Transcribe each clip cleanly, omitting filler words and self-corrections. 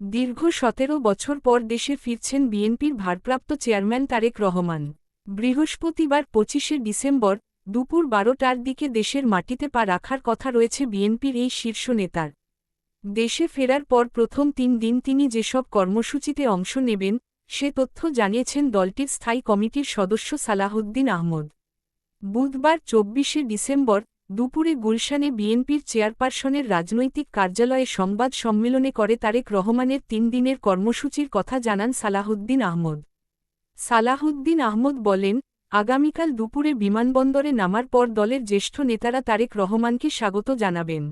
দীর্ঘ ১৭ বছর পর দেশে ফিরছেন বিএনপির ভারপ্রাপ্ত চেয়ারম্যান তারেক রহমান। বৃহস্পতিবার ২৫শে ডিসেম্বর দুপুর ১২টার দিকে দেশের মাটিতে পা রাখার কথা রয়েছে বিএনপির এই শীর্ষ নেতার। দেশে ফেরার পর প্রথম ৩ দিন তিনি যেসব কর্মসূচিতে অংশ নেবেন সে তথ্য জানিয়েছেন দলটির স্থায়ী কমিটির সদস্য সালাহউদ্দিন আহমদ। বুধবার ২৪শে ডিসেম্বর দুপুরে গুলশানে বিএনপির চেয়ারপারসনের রাজনৈতিক কার্যালয়ে সংবাদ সম্মেলনে করে তারেক রহমানের ৩ দিনের কর্মসূচির কথা জানান সালাহউদ্দিন আহমদ। সালাহউদ্দিন আহমদ বলেন, আগামীকাল দুপুরে বিমানবন্দরে নামার পর দলের জ্যেষ্ঠ নেতারা তারেক রহমানকে স্বাগত জানাবেন।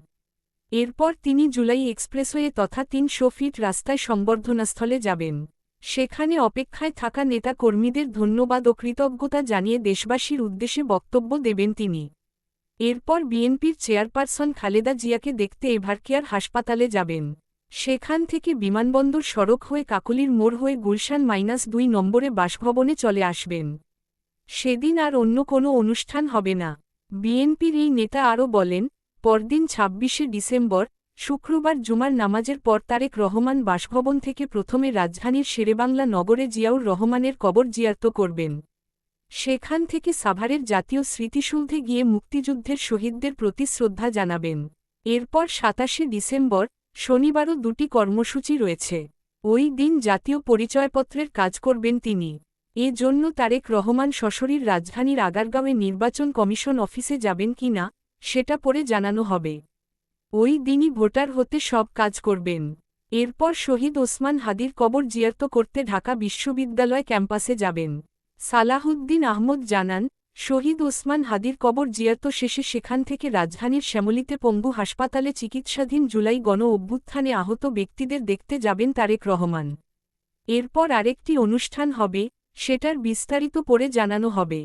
এরপর তিনি জুলাই এক্সপ্রেসওয়ে তথা ৩০০ ফিট রাস্তায় সংবর্ধনাস্থলে যাবেন। সেখানে অপেক্ষায় থাকা নেতা কর্মীদের ধন্যবাদ ও কৃতজ্ঞতা জানিয়ে দেশবাসীর উদ্দেশ্যে বক্তব্য দেবেন তিনি। এরপর বিএনপির চেয়ারপারসন খালেদা জিয়াকে দেখতে এভারকেয়ার হাসপাতালে যাবেন। সেখান থেকে বিমানবন্দর সড়ক হয়ে কাকলির মোড় হয়ে গুলশান -২ নম্বরে বাসভবনে চলে আসবেন। সেদিন আর অন্য কোনো অনুষ্ঠান হবে না। বিএনপির এই নেতা আরও বলেন, পরদিন ২৬শে ডিসেম্বর শুক্রবার জুমার নামাজের পর তারেক রহমান বাসভবন থেকে প্রথমে রাজধানীর শেরেবাংলা নগরে জিয়াউর রহমানের কবর জিয়ারত করবেন। সেখান থেকে সাভারের জাতীয় স্মৃতিসৌধে গিয়ে মুক্তিযুদ্ধের শহীদদের প্রতি শ্রদ্ধা জানাবেন। এরপর ২৭শে ডিসেম্বর শনিবারও দুটি কর্মসূচি রয়েছে। ওই দিন জাতীয় পরিচয়পত্রের কাজ করবেন তিনি। এ জন্য তারেক রহমান সশরীর রাজধানীর আগারগাঁওয়ে নির্বাচন কমিশন অফিসে যাবেন কি না সেটা পরে জানানো হবে। ওই দিনই ভোটার হতে সব কাজ করবেন। এরপর শহীদ ওসমান হাদির কবর জিয়ারত করতে ঢাকা বিশ্ববিদ্যালয় ক্যাম্পাসে যাবেন। সালাহউদ্দিন আহমদ জানান, শহীদ ওসমান হাদির কবর জিয়ারত শেষে সেখান থেকে রাজধানীর শ্যামলীতে পঙ্গু হাসপাতালে চিকিৎসাধীন জুলাই গণ অভ্যুত্থানে আহত ব্যক্তিদের দেখতে যাবেন তারেক রহমান। এরপর আরেকটি অনুষ্ঠান হবে, সেটার বিস্তারিত পরে জানানো হবে।